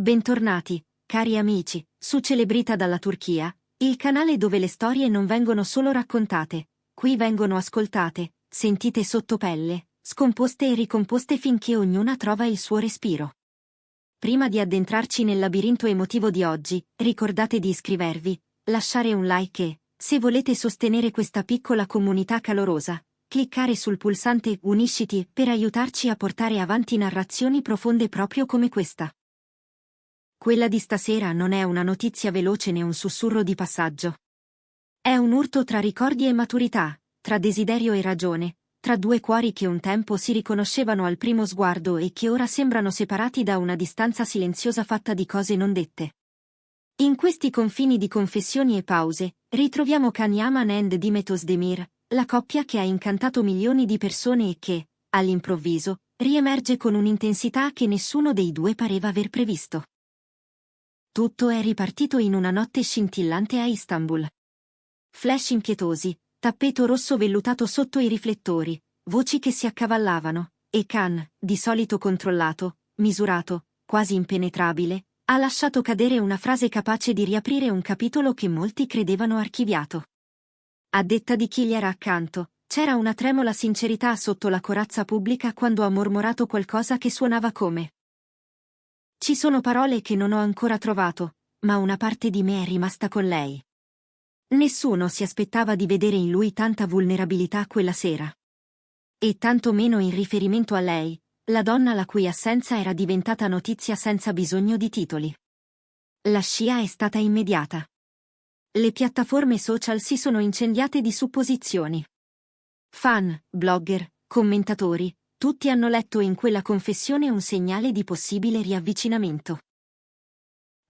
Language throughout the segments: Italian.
Bentornati, cari amici, su Celebrita dalla Turchia, il canale dove le storie non vengono solo raccontate, qui vengono ascoltate, sentite sotto pelle, scomposte e ricomposte finché ognuna trova il suo respiro. Prima di addentrarci nel labirinto emotivo di oggi, ricordate di iscrivervi, lasciare un like e, se volete sostenere questa piccola comunità calorosa, cliccare sul pulsante Unisciti per aiutarci a portare avanti narrazioni profonde proprio come questa. Quella di stasera non è una notizia veloce né un sussurro di passaggio. È un urto tra ricordi e maturità, tra desiderio e ragione, tra due cuori che un tempo si riconoscevano al primo sguardo e che ora sembrano separati da una distanza silenziosa fatta di cose non dette. In questi confini di confessioni e pause, ritroviamo Can Yaman and Demet Özdemir, la coppia che ha incantato milioni di persone e che, all'improvviso, riemerge con un'intensità che nessuno dei due pareva aver previsto. Tutto è ripartito in una notte scintillante a Istanbul. Flash impietosi, tappeto rosso vellutato sotto i riflettori, voci che si accavallavano, e Can, di solito controllato, misurato, quasi impenetrabile, ha lasciato cadere una frase capace di riaprire un capitolo che molti credevano archiviato. A detta di chi gli era accanto, c'era una tremola sincerità sotto la corazza pubblica quando ha mormorato qualcosa che suonava come: ci sono parole che non ho ancora trovato, ma una parte di me è rimasta con lei. Nessuno si aspettava di vedere in lui tanta vulnerabilità quella sera. E tanto meno in riferimento a lei, la donna la cui assenza era diventata notizia senza bisogno di titoli. La scia è stata immediata. Le piattaforme social si sono incendiate di supposizioni. Fan, blogger, commentatori, tutti hanno letto in quella confessione un segnale di possibile riavvicinamento.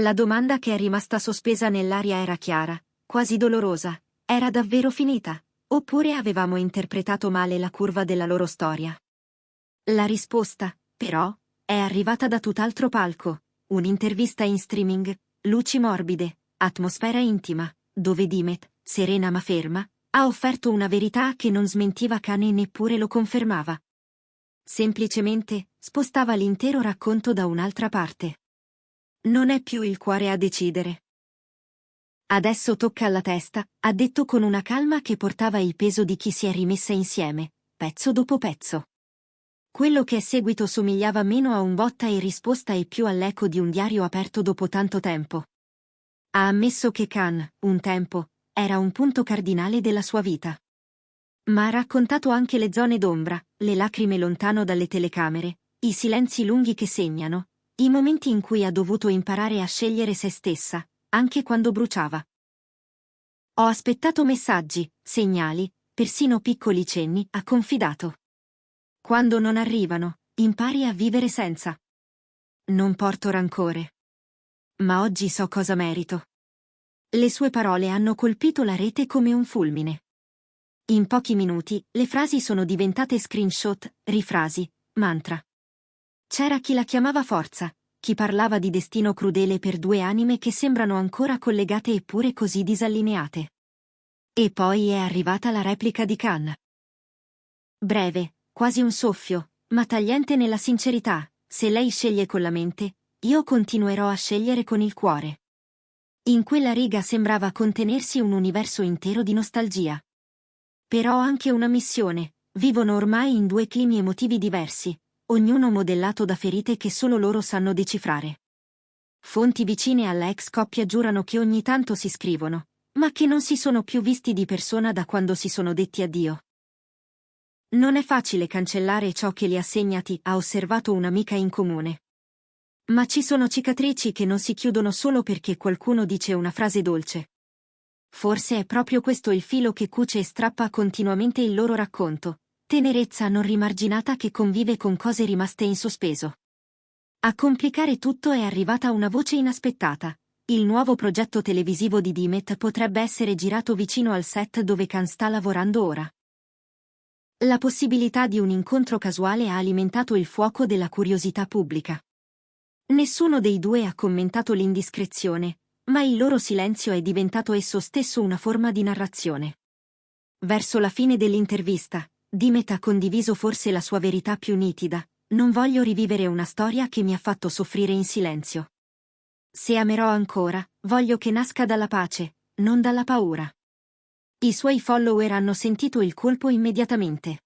La domanda che è rimasta sospesa nell'aria era chiara, quasi dolorosa: era davvero finita? Oppure avevamo interpretato male la curva della loro storia? La risposta, però, è arrivata da tutt'altro palco: un'intervista in streaming, luci morbide, atmosfera intima, dove Demet, serena ma ferma, ha offerto una verità che non smentiva Can e neppure lo confermava. Semplicemente, spostava l'intero racconto da un'altra parte. Non è più il cuore a decidere. Adesso tocca alla testa, ha detto con una calma che portava il peso di chi si è rimessa insieme, pezzo dopo pezzo. Quello che è seguito somigliava meno a un botta e risposta e più all'eco di un diario aperto dopo tanto tempo. Ha ammesso che Can, un tempo, era un punto cardinale della sua vita. Ma ha raccontato anche le zone d'ombra, le lacrime lontano dalle telecamere, i silenzi lunghi che segnano, i momenti in cui ha dovuto imparare a scegliere se stessa, anche quando bruciava. Ho aspettato messaggi, segnali, persino piccoli cenni, ha confidato. Quando non arrivano, impari a vivere senza. Non porto rancore. Ma oggi so cosa merito. Le sue parole hanno colpito la rete come un fulmine. In pochi minuti, le frasi sono diventate screenshot, rifrasi, mantra. C'era chi la chiamava forza, chi parlava di destino crudele per due anime che sembrano ancora collegate eppure così disallineate. E poi è arrivata la replica di Can. Breve, quasi un soffio, ma tagliente nella sincerità: se lei sceglie con la mente, io continuerò a scegliere con il cuore. In quella riga sembrava contenersi un universo intero di nostalgia. Però anche una missione: vivono ormai in due climi emotivi diversi, ognuno modellato da ferite che solo loro sanno decifrare. Fonti vicine alla ex coppia giurano che ogni tanto si scrivono, ma che non si sono più visti di persona da quando si sono detti addio. Non è facile cancellare ciò che li ha segnati, ha osservato un'amica in comune. Ma ci sono cicatrici che non si chiudono solo perché qualcuno dice una frase dolce. Forse è proprio questo il filo che cuce e strappa continuamente il loro racconto, tenerezza non rimarginata che convive con cose rimaste in sospeso. A complicare tutto è arrivata una voce inaspettata: il nuovo progetto televisivo di Demet potrebbe essere girato vicino al set dove Can sta lavorando ora. La possibilità di un incontro casuale ha alimentato il fuoco della curiosità pubblica. Nessuno dei due ha commentato l'indiscrezione, ma il loro silenzio è diventato esso stesso una forma di narrazione. Verso la fine dell'intervista, Demet ha condiviso forse la sua verità più nitida: non voglio rivivere una storia che mi ha fatto soffrire in silenzio. Se amerò ancora, voglio che nasca dalla pace, non dalla paura. I suoi follower hanno sentito il colpo immediatamente.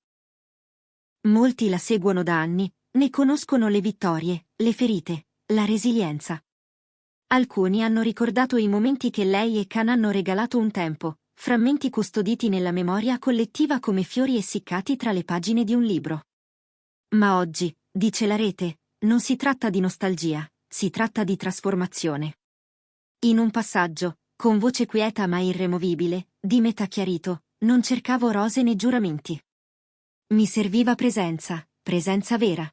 Molti la seguono da anni, ne conoscono le vittorie, le ferite, la resilienza. Alcuni hanno ricordato i momenti che lei e Khan hanno regalato un tempo, frammenti custoditi nella memoria collettiva come fiori essiccati tra le pagine di un libro. Ma oggi, dice la rete, non si tratta di nostalgia, si tratta di trasformazione. In un passaggio, con voce quieta ma irremovibile, Dimet ha chiarito: non cercavo rose né giuramenti. Mi serviva presenza, presenza vera.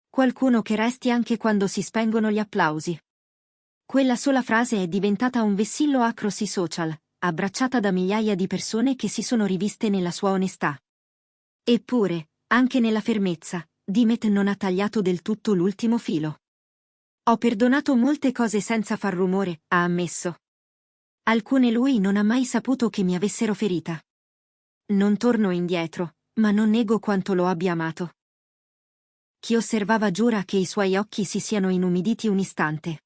Qualcuno che resti anche quando si spengono gli applausi. Quella sola frase è diventata un vessillo acro sui social, abbracciata da migliaia di persone che si sono riviste nella sua onestà. Eppure, anche nella fermezza, Dimet non ha tagliato del tutto l'ultimo filo. Ho perdonato molte cose senza far rumore, ha ammesso. Alcune lui non ha mai saputo che mi avessero ferita. Non torno indietro, ma non nego quanto lo abbia amato. Chi osservava giura che i suoi occhi si siano inumiditi un istante.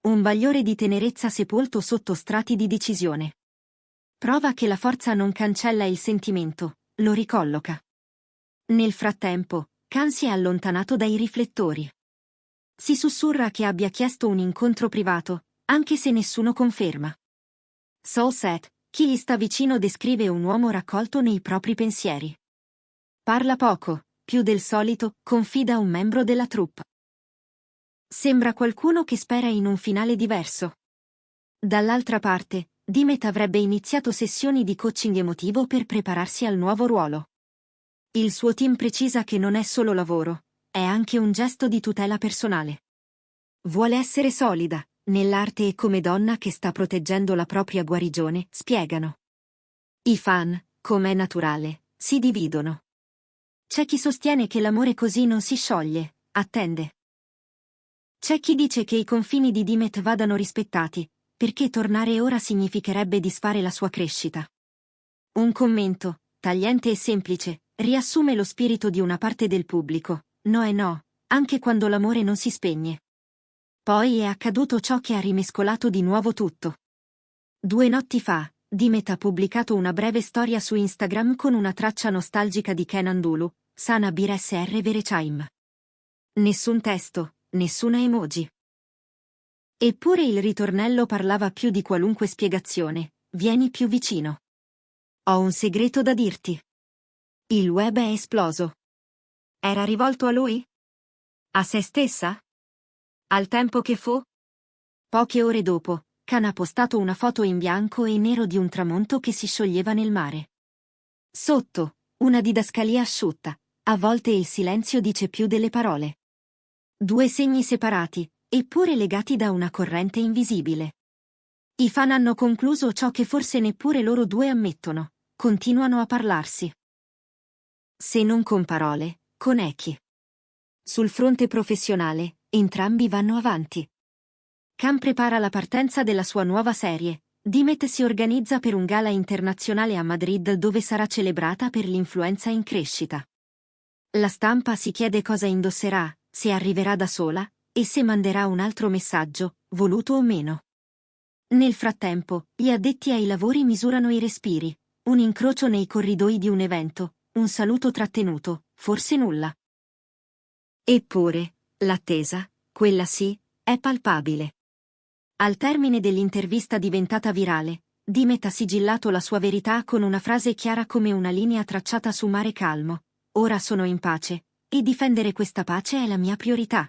Un bagliore di tenerezza sepolto sotto strati di decisione. Prova che la forza non cancella il sentimento, lo ricolloca. Nel frattempo, Khan si è allontanato dai riflettori. Si sussurra che abbia chiesto un incontro privato, anche se nessuno conferma. Soulset, chi gli sta vicino descrive un uomo raccolto nei propri pensieri. Parla poco, più del solito, confida un membro della troupe. Sembra qualcuno che spera in un finale diverso. Dall'altra parte, Dimet avrebbe iniziato sessioni di coaching emotivo per prepararsi al nuovo ruolo. Il suo team precisa che non è solo lavoro, è anche un gesto di tutela personale. Vuole essere solida, nell'arte e come donna che sta proteggendo la propria guarigione, spiegano. I fan, come è naturale, si dividono. C'è chi sostiene che l'amore così non si scioglie, attende. C'è chi dice che i confini di Dimet vadano rispettati, perché tornare ora significherebbe disfare la sua crescita. Un commento, tagliente e semplice, riassume lo spirito di una parte del pubblico: no è no, anche quando l'amore non si spegne. Poi è accaduto ciò che ha rimescolato di nuovo tutto. 2 notti fa, Dimet ha pubblicato una breve storia su Instagram con una traccia nostalgica di Kenan Dulu, Sana Bir Sr Verechaim. Nessun testo, nessuna emoji. Eppure il ritornello parlava più di qualunque spiegazione: vieni più vicino. Ho un segreto da dirti. Il web è esploso. Era rivolto a lui? A se stessa? Al tempo che fu? Poche ore dopo, Khan ha postato una foto in bianco e nero di un tramonto che si scioglieva nel mare. Sotto, una didascalia asciutta: a volte il silenzio dice più delle parole. 2 segni separati, eppure legati da una corrente invisibile. I fan hanno concluso ciò che forse neppure loro due ammettono: continuano a parlarsi. Se non con parole, con echi. Sul fronte professionale, entrambi vanno avanti. Khan prepara la partenza della sua nuova serie. Dimet si organizza per un gala internazionale a Madrid dove sarà celebrata per l'influenza in crescita. La stampa si chiede cosa indosserà, se arriverà da sola, e se manderà un altro messaggio, voluto o meno. Nel frattempo, gli addetti ai lavori misurano i respiri: un incrocio nei corridoi di un evento, un saluto trattenuto, forse nulla. Eppure, l'attesa, quella sì, è palpabile. Al termine dell'intervista diventata virale, Dimet ha sigillato la sua verità con una frase chiara come una linea tracciata su mare calmo: ora sono in pace, e difendere questa pace è la mia priorità.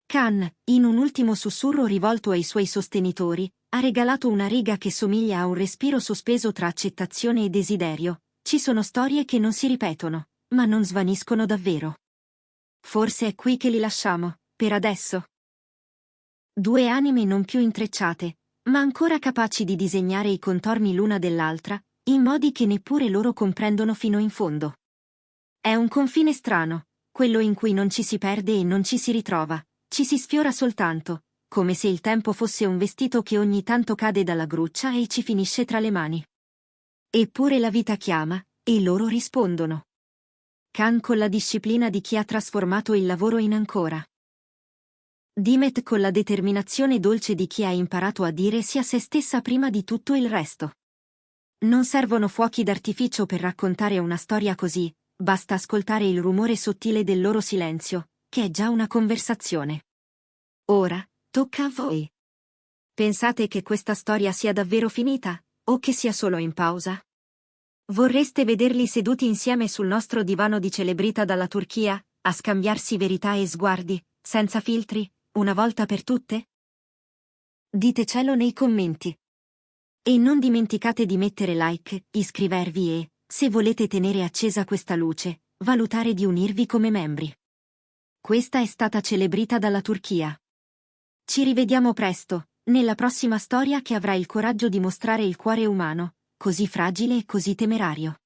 Khan, in un ultimo sussurro rivolto ai suoi sostenitori, ha regalato una riga che somiglia a un respiro sospeso tra accettazione e desiderio: ci sono storie che non si ripetono, ma non svaniscono davvero. Forse è qui che li lasciamo, per adesso. 2 anime non più intrecciate, ma ancora capaci di disegnare i contorni l'una dell'altra, in modi che neppure loro comprendono fino in fondo. È un confine strano, quello in cui non ci si perde e non ci si ritrova, ci si sfiora soltanto, come se il tempo fosse un vestito che ogni tanto cade dalla gruccia e ci finisce tra le mani. Eppure la vita chiama, e loro rispondono. Khan con la disciplina di chi ha trasformato il lavoro in ancora. Dimet con la determinazione dolce di chi ha imparato a dire sia se stessa prima di tutto il resto. Non servono fuochi d'artificio per raccontare una storia così, basta ascoltare il rumore sottile del loro silenzio, che è già una conversazione. Ora, tocca a voi. Pensate che questa storia sia davvero finita, o che sia solo in pausa? Vorreste vederli seduti insieme sul nostro divano di celebrita dalla Turchia, a scambiarsi verità e sguardi, senza filtri, una volta per tutte? Ditecelo nei commenti. E non dimenticate di mettere like, iscrivervi e, se volete tenere accesa questa luce, valutare di unirvi come membri. Questa è stata Celebrita dalla Turchia. Ci rivediamo presto, nella prossima storia che avrà il coraggio di mostrare il cuore umano, così fragile e così temerario.